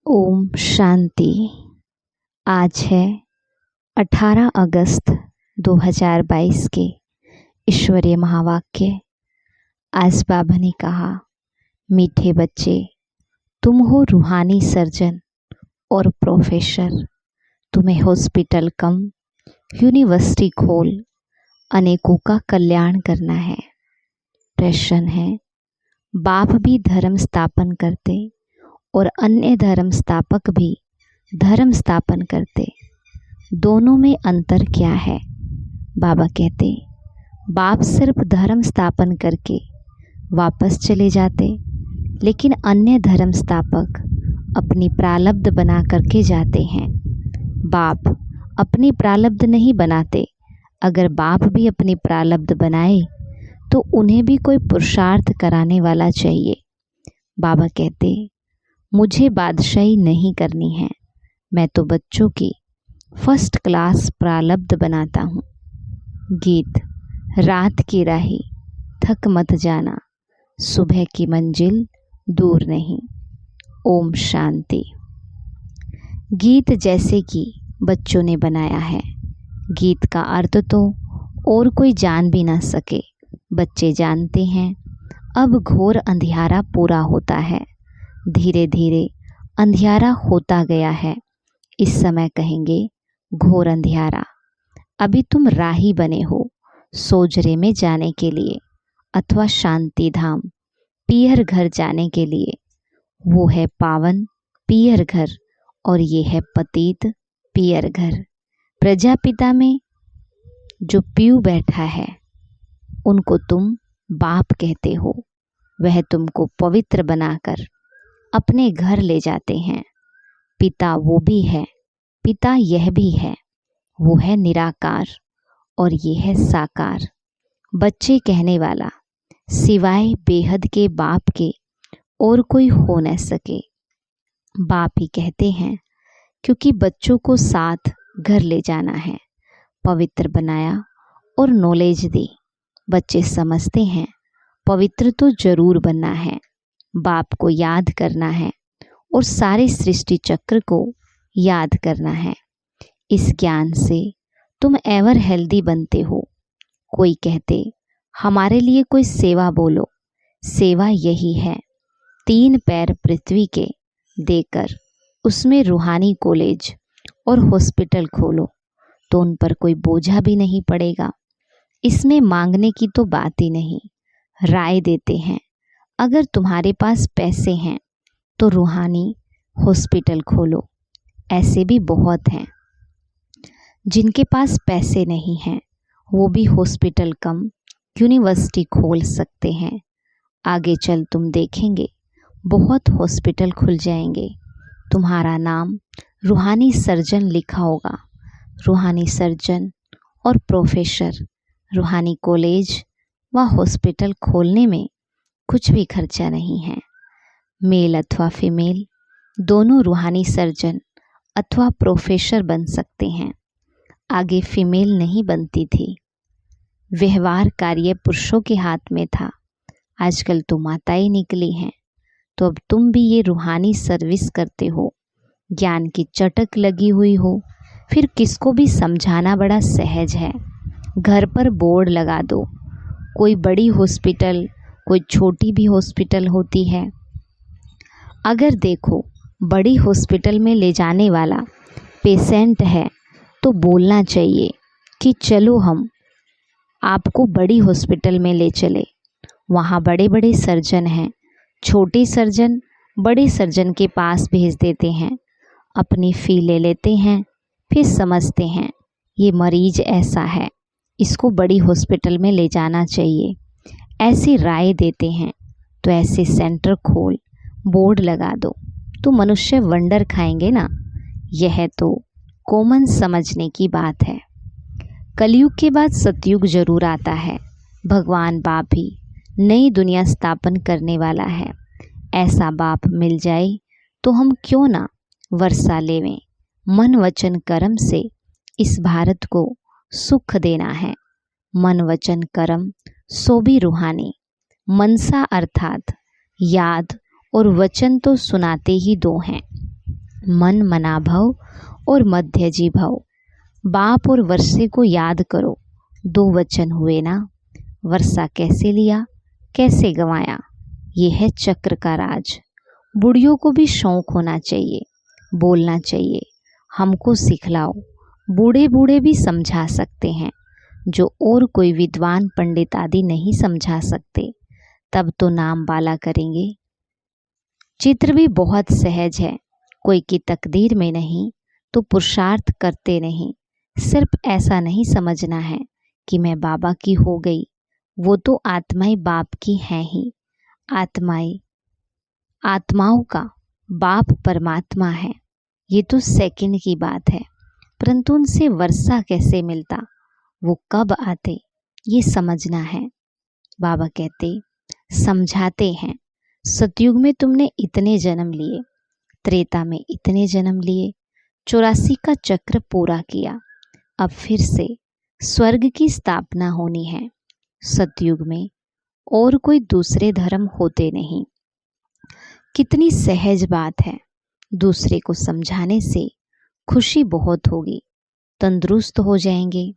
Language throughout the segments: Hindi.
ओम शांति। आज है 18 अगस्त 2022 के ईश्वरीय महावाक्य। आज बाबा ने कहा, मीठे बच्चे, तुम हो रूहानी सर्जन और प्रोफेसर। तुम्हें हॉस्पिटल कम यूनिवर्सिटी खोल अनेकों का कल्याण करना है। प्रश्न है, बाप भी धर्म स्थापन करते और अन्य धर्म स्थापक भी धर्म स्थापन करते, दोनों में अंतर क्या है? बाबा कहते, बाप सिर्फ धर्म स्थापन करके वापस चले जाते, लेकिन अन्य धर्म स्थापक अपनी प्रारब्ध बना करके जाते हैं। बाप अपनी प्रारब्ध नहीं बनाते। अगर बाप भी अपनी प्रारब्ध बनाए तो उन्हें भी कोई पुरुषार्थ कराने वाला चाहिए। बाबा कहते, मुझे बादशाही नहीं करनी है, मैं तो बच्चों की फर्स्ट क्लास प्रारब्ध बनाता हूँ। गीत। रात की राही थक मत जाना, सुबह की मंजिल दूर नहीं। ओम शांति। गीत जैसे कि बच्चों ने बनाया है, गीत का अर्थ तो और कोई जान भी ना सके। बच्चे जानते हैं अब घोर अंधियारा पूरा होता है, धीरे धीरे अंधियारा होता गया है। इस समय कहेंगे घोर अंधियारा। अभी तुम राही बने हो सोजरे में जाने के लिए अथवा शांति धाम पीहर घर जाने के लिए। वो है पावन पीहर घर और ये है पतित पीहर घर। प्रजापिता में जो पीऊ बैठा है उनको तुम बाप कहते हो। वह तुमको पवित्र बनाकर अपने घर ले जाते हैं। पिता वो भी है, पिता यह भी है। वो है निराकार और ये है साकार। बच्चे कहने वाला, सिवाय बेहद के बाप के और कोई हो न सके। बाप ही कहते हैं, क्योंकि बच्चों को साथ घर ले जाना है, पवित्र बनाया और नॉलेज दी। बच्चे समझते हैं पवित्र तो जरूर बनना है, बाप को याद करना है और सारे सृष्टि चक्र को याद करना है। इस ज्ञान से तुम एवर हेल्दी बनते हो। कोई कहते, हमारे लिए कोई सेवा बोलो। सेवा यही है, 3 पैर पृथ्वी के देकर उसमें रूहानी कॉलेज और हॉस्पिटल खोलो, तो उन पर कोई बोझा भी नहीं पड़ेगा। इसमें मांगने की तो बात ही नहीं। राय देते हैं, अगर तुम्हारे पास पैसे हैं तो रूहानी हॉस्पिटल खोलो। ऐसे भी बहुत हैं। जिनके पास पैसे नहीं हैं वो भी हॉस्पिटल कम यूनिवर्सिटी खोल सकते हैं। आगे चल तुम देखेंगे बहुत हॉस्पिटल खुल जाएंगे। तुम्हारा नाम रूहानी सर्जन लिखा होगा। रूहानी सर्जन और प्रोफेसर, रूहानी कॉलेज व हॉस्पिटल खोलने में कुछ भी खर्चा नहीं है। मेल अथवा फीमेल दोनों रूहानी सर्जन अथवा प्रोफेसर बन सकते हैं। आगे फीमेल नहीं बनती थी, व्यवहार कार्य पुरुषों के हाथ में था। आजकल तो माताएं निकली हैं, तो अब तुम भी ये रूहानी सर्विस करते हो। ज्ञान की चटक लगी हुई हो, फिर किसको भी समझाना बड़ा सहज है। घर पर बोर्ड लगा दो। कोई बड़ी हॉस्पिटल, कोई छोटी भी हॉस्पिटल होती है। अगर देखो बड़ी हॉस्पिटल में ले जाने वाला पेशेंट है तो बोलना चाहिए कि चलो हम आपको बड़ी हॉस्पिटल में ले चले। वहाँ बड़े बड़े सर्जन हैं। छोटे सर्जन बड़े सर्जन के पास भेज देते हैं, अपनी फ़ी ले लेते हैं, फिर समझते हैं ये मरीज ऐसा है, इसको बड़ी हॉस्पिटल में ले जाना चाहिए, ऐसी राय देते हैं। तो ऐसे सेंटर खोल, बोर्ड लगा दो, तो मनुष्य वंडर खाएंगे ना। यह तो कॉमन समझने की बात है। कलयुग के बाद सतयुग जरूर आता है। भगवान बाप ही नई दुनिया स्थापन करने वाला है। ऐसा बाप मिल जाए तो हम क्यों ना वर्षा लेवें। मन वचन कर्म से इस भारत को सुख देना है। मन वचन कर्म सो भी रूहानी। मनसा अर्थात याद और वचन तो सुनाते ही दो हैं। मन मना भव और मध्यजी भव। बाप और वर्षे को याद करो, दो वचन हुए ना। वर्षा कैसे लिया, कैसे गंवाया, ये है चक्र का राज। बुढ़ियों को भी शौक होना चाहिए, बोलना चाहिए, हमको सिखलाओ। बूढ़े बूढ़े भी समझा सकते हैं, जो और कोई विद्वान पंडित आदि नहीं समझा सकते। तब तो नाम बाला करेंगे। चित्र भी बहुत सहज है, कोई की तकदीर में नहीं तो पुरुषार्थ करते नहीं। सिर्फ ऐसा नहीं समझना है कि मैं बाबा की हो गई, वो तो आत्माएं बाप की हैं ही। आत्माओं का बाप परमात्मा है, ये तो सेकंड की बात है। परंतु उनसे वर्षा कैसे मिलता, वो कब आते, ये समझना है। बाबा कहते, समझाते हैं, सतयुग में तुमने इतने जन्म लिए, त्रेता में इतने जन्म लिए, 84 का चक्र पूरा किया। अब फिर से स्वर्ग की स्थापना होनी है। सतयुग में और कोई दूसरे धर्म होते नहीं। कितनी सहज बात है। दूसरे को समझाने से खुशी बहुत होगी, तंदुरुस्त हो जाएंगे,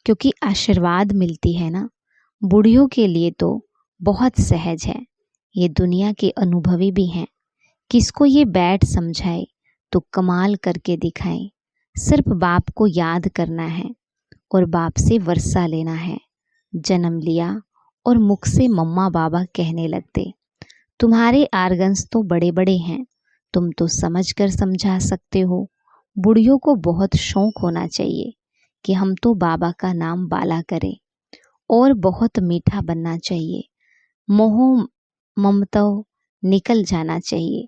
क्योंकि आशीर्वाद मिलती है ना। बूढ़ियों के लिए तो बहुत सहज है, ये दुनिया के अनुभवी भी हैं। किसको ये बैठ समझाए तो कमाल करके दिखाए। सिर्फ बाप को याद करना है और बाप से वर्षा लेना है। जन्म लिया और मुख से मम्मा बाबा कहने लगते। तुम्हारे आर्गन्स तो बड़े बड़े हैं, तुम तो समझ कर समझा सकते हो। बुढ़ियों को बहुत शौक होना चाहिए कि हम तो बाबा का नाम बाला करें, और बहुत मीठा बनना चाहिए। मोह ममता निकल जाना चाहिए।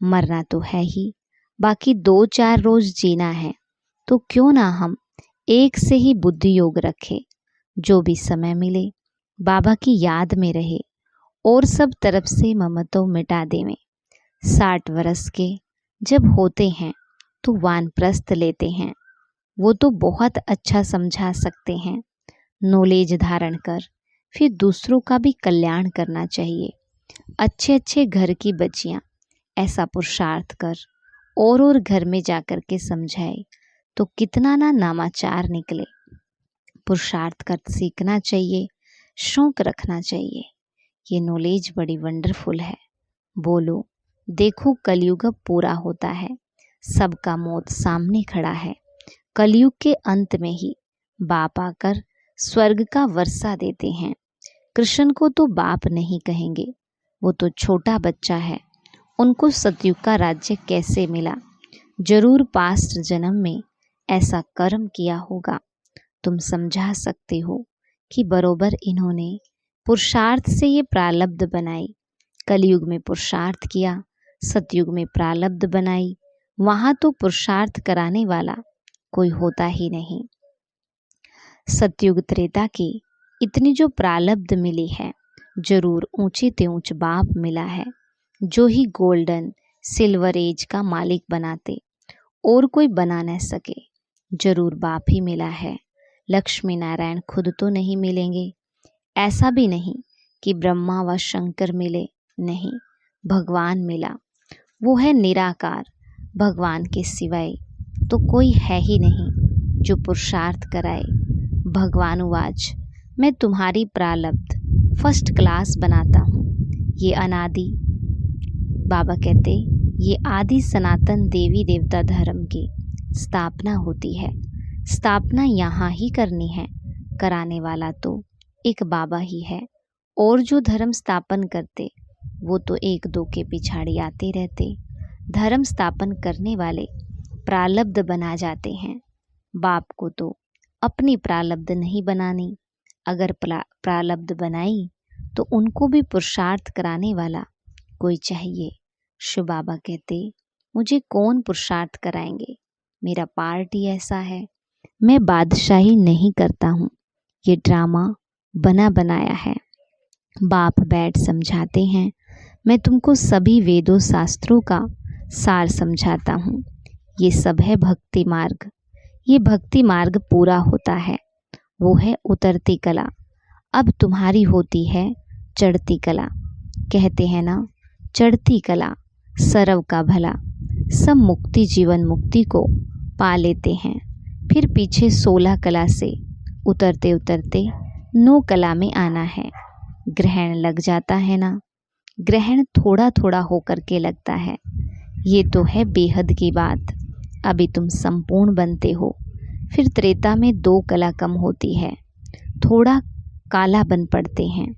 मरना तो है ही, बाकी 2-4 रोज जीना है, तो क्यों ना हम एक से ही बुद्धि योग रखें। जो भी समय मिले बाबा की याद में रहे और सब तरफ से ममता मिटा देवें। 60 वर्ष के जब होते हैं तो वानप्रस्थ लेते हैं, वो तो बहुत अच्छा समझा सकते हैं। नॉलेज धारण कर फिर दूसरों का भी कल्याण करना चाहिए। अच्छे अच्छे घर की बच्चियां ऐसा पुरुषार्थ कर और घर में जाकर के समझाए तो कितना ना नामाचार निकले। पुरुषार्थ कर सीखना चाहिए, शौक रखना चाहिए। ये नॉलेज बड़ी वंडरफुल है। बोलो, देखो कलयुग अब पूरा होता है, सबका मौत सामने खड़ा है। कलयुग के अंत में ही बाप आकर स्वर्ग का वर्षा देते हैं। कृष्ण को तो बाप नहीं कहेंगे, वो तो छोटा बच्चा है। उनको सतयुग का राज्य कैसे मिला? जरूर पास्ट जन्म में ऐसा कर्म किया होगा। तुम समझा सकते हो कि बरोबर इन्होंने पुरुषार्थ से ये प्रारब्ध बनाई। कलयुग में पुरुषार्थ किया, सतयुग में प्रारब्ध बनाई। वहां तो पुरुषार्थ कराने वाला कोई होता ही नहीं। सतयुग त्रेता की इतनी जो प्रारब्ध मिली है, जरूर ऊंचे ते ऊंच बाप मिला है, जो ही गोल्डन सिल्वर एज का मालिक बनाते और कोई बना न सके। जरूर बाप ही मिला है। लक्ष्मी नारायण खुद तो नहीं मिलेंगे। ऐसा भी नहीं कि ब्रह्मा व शंकर मिले, नहीं, भगवान मिला। वो है निराकार। भगवान के सिवाय तो कोई है ही नहीं जो पुरुषार्थ कराए। भगवान उवाच, मैं तुम्हारी प्रारब्ध फर्स्ट क्लास बनाता हूँ। ये अनादि, बाबा कहते, ये आदि सनातन देवी देवता धर्म की स्थापना होती है। स्थापना यहाँ ही करनी है, कराने वाला तो एक बाबा ही है। और जो धर्म स्थापन करते वो तो एक दो के पिछाड़ी आते रहते। धर्म स्थापन करने वाले प्रारब्ध बना जाते हैं। बाप को तो अपनी प्रारब्ध नहीं बनानी। अगर प्रारब्ध बनाई तो उनको भी पुरुषार्थ कराने वाला कोई चाहिए। शिव बाबा कहते, मुझे कौन पुरुषार्थ कराएंगे, मेरा पार्ट ही ऐसा है। मैं बादशाही नहीं करता हूँ, ये ड्रामा बना बनाया है। बाप बैठ समझाते हैं, मैं तुमको सभी वेदों शास्त्रों का सार समझाता हूँ। ये सब है भक्ति मार्ग। ये भक्ति मार्ग पूरा होता है, वो है उतरती कला। अब तुम्हारी होती है चढ़ती कला। कहते हैं ना, चढ़ती कला सरव का भला। सब मुक्ति जीवन मुक्ति को पा लेते हैं। फिर पीछे 16 कला से उतरते उतरते 9 कला में आना है। ग्रहण लग जाता है ना, ग्रहण थोड़ा थोड़ा होकर के लगता है। ये तो है बेहद की बात। अभी तुम संपूर्ण बनते हो। फिर त्रेता में 2 कला कम होती है, थोड़ा काला बन पड़ते हैं।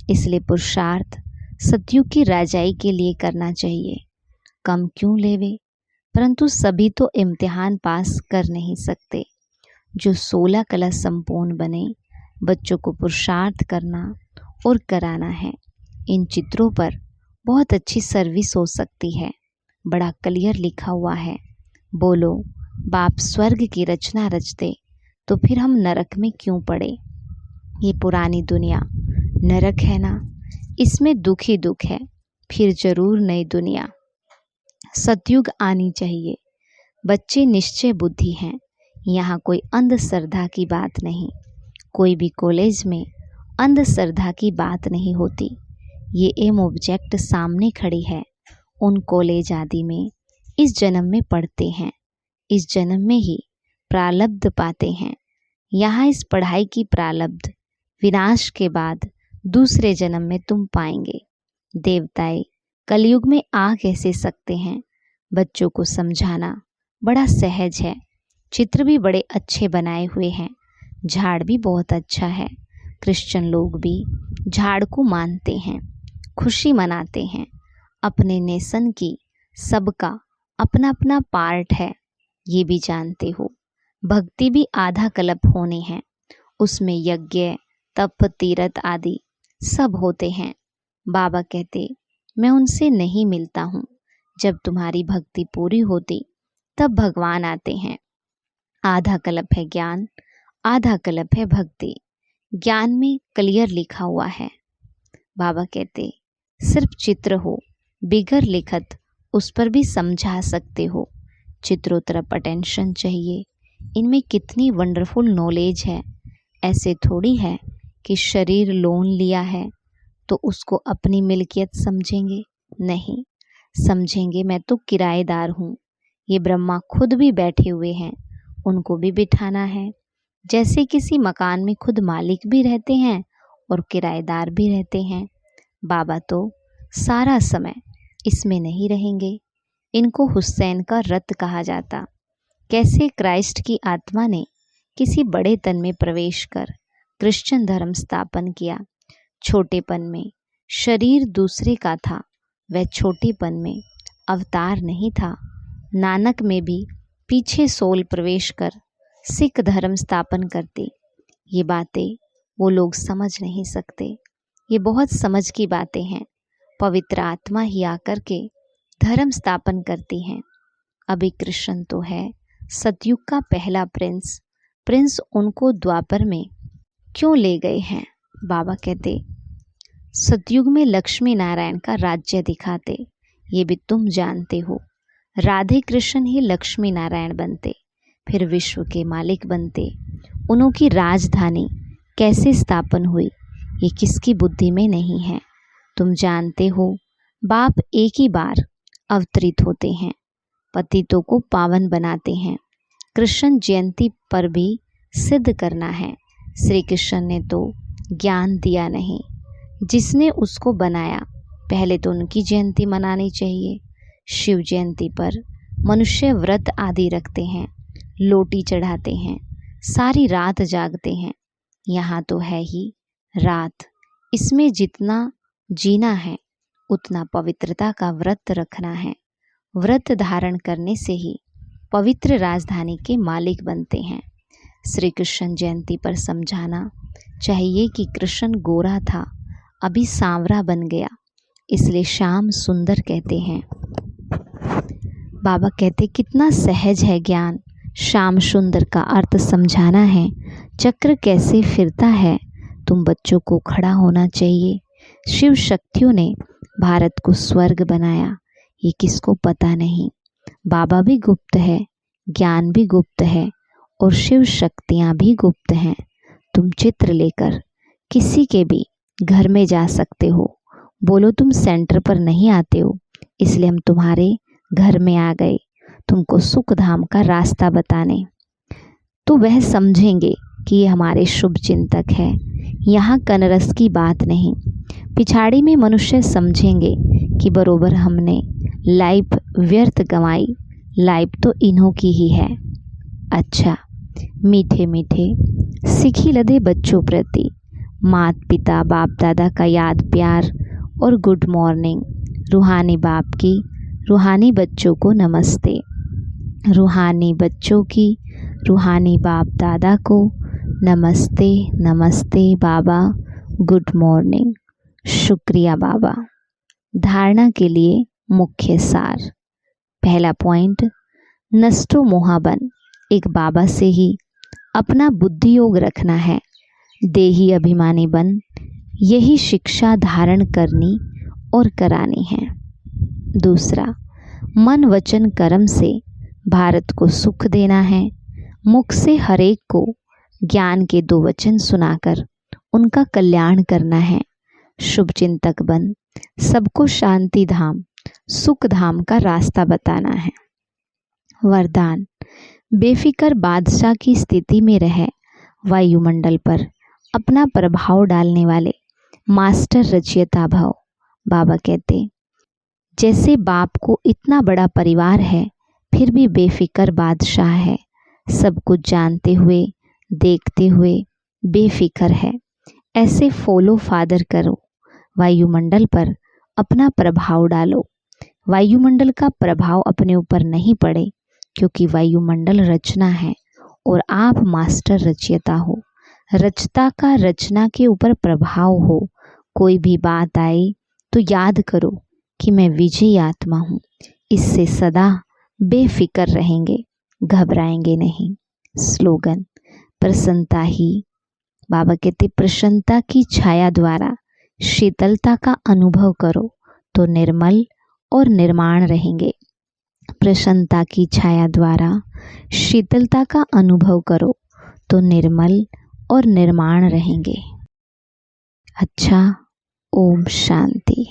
इसलिए पुरुषार्थ सतयुग की राजाई के लिए करना चाहिए। कम क्यों लेवे, परंतु सभी तो इम्तिहान पास कर नहीं सकते। जो 16 कला संपूर्ण बने, बच्चों को पुरुषार्थ करना और कराना है। इन चित्रों पर बहुत अच्छी सर्विस हो सकती है। बड़ा क्लियर लिखा हुआ है। बोलो, बाप स्वर्ग की रचना रचते तो फिर हम नरक में क्यों पड़े। ये पुरानी दुनिया नरक है ना, इसमें दुख ही दुख है। फिर जरूर नई दुनिया सतयुग आनी चाहिए। बच्चे निश्चय बुद्धि हैं। यहाँ कोई अंधश्रद्धा की बात नहीं। कोई भी कॉलेज में अंधश्रद्धा की बात नहीं होती। ये एम ऑब्जेक्ट सामने खड़ी है। उन कॉलेज आदि में इस जन्म में पढ़ते हैं, इस जन्म में ही प्रारब्ध पाते हैं। यहाँ इस पढ़ाई की प्रारब्ध विनाश के बाद दूसरे जन्म में तुम पाएंगे। देवताएं कलयुग में आ कैसे सकते हैं। बच्चों को समझाना बड़ा सहज है। चित्र भी बड़े अच्छे बनाए हुए हैं। झाड़ भी बहुत अच्छा है। क्रिश्चियन लोग भी झाड़ को मानते हैं, खुशी मनाते हैं। अपने नेशन की सबका अपना अपना पार्ट है, ये भी जानते हो। भक्ति भी आधा कल्प होने हैं। उसमें यज्ञ, तप, तीर्थ आदि सब होते हैं। बाबा कहते, मैं उनसे नहीं मिलता हूँ। जब तुम्हारी भक्ति पूरी होती तब भगवान आते हैं। आधा कल्प है ज्ञान, आधा कल्प है भक्ति। ज्ञान में क्लियर लिखा हुआ है। बाबा कहते, सिर्फ चित्र हो, बिगर लिखत उस पर भी समझा सकते हो। चित्रों तरफ अटेंशन चाहिए। इनमें कितनी वंडरफुल नॉलेज है। ऐसे थोड़ी है कि शरीर लोन लिया है तो उसको अपनी मिल्कियत समझेंगे। नहीं समझेंगे, मैं तो किराएदार हूँ। ये ब्रह्मा खुद भी बैठे हुए हैं, उनको भी बिठाना है। जैसे किसी मकान में खुद मालिक भी रहते हैं और किराएदार भी रहते हैं। बाबा तो सारा समय इसमें नहीं रहेंगे। इनको हुसैन का रथ कहा जाता। कैसे क्राइस्ट की आत्मा ने किसी बड़े तन में प्रवेश कर क्रिश्चियन धर्म स्थापन किया। छोटेपन में शरीर दूसरे का था, वह छोटेपन में अवतार नहीं था। नानक में भी पीछे सोल प्रवेश कर सिख धर्म स्थापन करते। ये बातें वो लोग समझ नहीं सकते। ये बहुत समझ की बातें हैं। पवित्र आत्मा ही आकर के धर्म स्थापन करती हैं। अभी कृष्ण तो है सतयुग का पहला प्रिंस। प्रिंस उनको द्वापर में क्यों ले गए हैं। बाबा कहते, सतयुग में लक्ष्मी नारायण का राज्य दिखाते। ये भी तुम जानते हो। राधे कृष्ण ही लक्ष्मी नारायण बनते, फिर विश्व के मालिक बनते। उनकी राजधानी कैसे स्थापन हुई, ये किसकी बुद्धि में नहीं है। तुम जानते हो, बाप एक ही बार अवतरित होते हैं, पतितों को पावन बनाते हैं। कृष्ण जयंती पर भी सिद्ध करना है। श्री कृष्ण ने तो ज्ञान दिया नहीं, जिसने उसको बनाया पहले तो उनकी जयंती मनानी चाहिए। शिव जयंती पर मनुष्य व्रत आदि रखते हैं, लोटी चढ़ाते हैं, सारी रात जागते हैं। यहाँ तो है ही रात। इसमें जितना जीना है उतना पवित्रता का व्रत रखना है। व्रत धारण करने से ही पवित्र राजधानी के मालिक बनते हैं। श्री कृष्ण जयंती पर समझाना चाहिए कि कृष्ण गोरा था, अभी सांवरा बन गया, इसलिए श्याम सुंदर कहते हैं। बाबा कहते, कितना सहज है ज्ञान। श्याम सुंदर का अर्थ समझाना है। चक्र कैसे फिरता है, तुम बच्चों को खड़ा होना चाहिए। शिव शक्तियों ने भारत को स्वर्ग बनाया, ये किसको पता नहीं। बाबा भी गुप्त है, ज्ञान भी गुप्त है और शिव शक्तियाँ भी गुप्त हैं। तुम चित्र लेकर किसी के भी घर में जा सकते हो। बोलो तुम सेंटर पर नहीं आते हो, इसलिए हम तुम्हारे घर में आ गए तुमको सुख धाम का रास्ता बताने, तो वह समझेंगे कि ये हमारे शुभ चिंतक है। यहाँ कनरस की बात नहीं। पिछाड़ी में मनुष्य समझेंगे कि बरोबर हमने लाइफ व्यर्थ गंवाई, लाइफ तो इन्हों की ही है। अच्छा, मीठे मीठे सिखी लदे बच्चों प्रति माता पिता बाप दादा का याद प्यार और गुड मॉर्निंग। रूहानी बाप की रूहानी बच्चों को नमस्ते। रूहानी बच्चों की रूहानी बाप दादा को नमस्ते नमस्ते बाबा, गुड मॉर्निंग। शुक्रिया बाबा। धारणा के लिए मुख्य सार। पहला पॉइंट, नष्टो मोहाबन। एक बाबा से ही अपना बुद्धि योग रखना है। देही अभिमानी बन, यही शिक्षा धारण करनी और करानी है। दूसरा, मन वचन कर्म से भारत को सुख देना है। मुख से हरेक को ज्ञान के 2 वचन सुनाकर उनका कल्याण करना है। शुभ चिंतक बन सबको शांति धाम सुख धाम का रास्ता बताना है। वरदान, बेफिक्र बादशाह की स्थिति में रह वायुमंडल पर अपना प्रभाव डालने वाले मास्टर रचयिता भव। बाबा कहते, जैसे बाप को इतना बड़ा परिवार है फिर भी बेफिक्र बादशाह है, सब कुछ जानते हुए देखते हुए बेफिक्र है। ऐसे फॉलो फादर करो, वायुमंडल पर अपना प्रभाव डालो। वायुमंडल का प्रभाव अपने ऊपर नहीं पड़े क्योंकि वायुमंडल रचना है और आप मास्टर रचयिता हो। रचता का रचना के ऊपर प्रभाव हो। कोई भी बात आए तो याद करो कि मैं विजयी आत्मा हूँ। इससे सदा बेफिक्र रहेंगे, घबराएंगे नहीं। स्लोगन, प्रसन्नता ही। बाबा कहते, प्रसन्नता की छाया द्वारा शीतलता का अनुभव करो तो निर्मल और निर्माण रहेंगे। प्रसन्नता की छाया द्वारा शीतलता का अनुभव करो तो निर्मल और निर्माण रहेंगे। अच्छा, ओम शांति।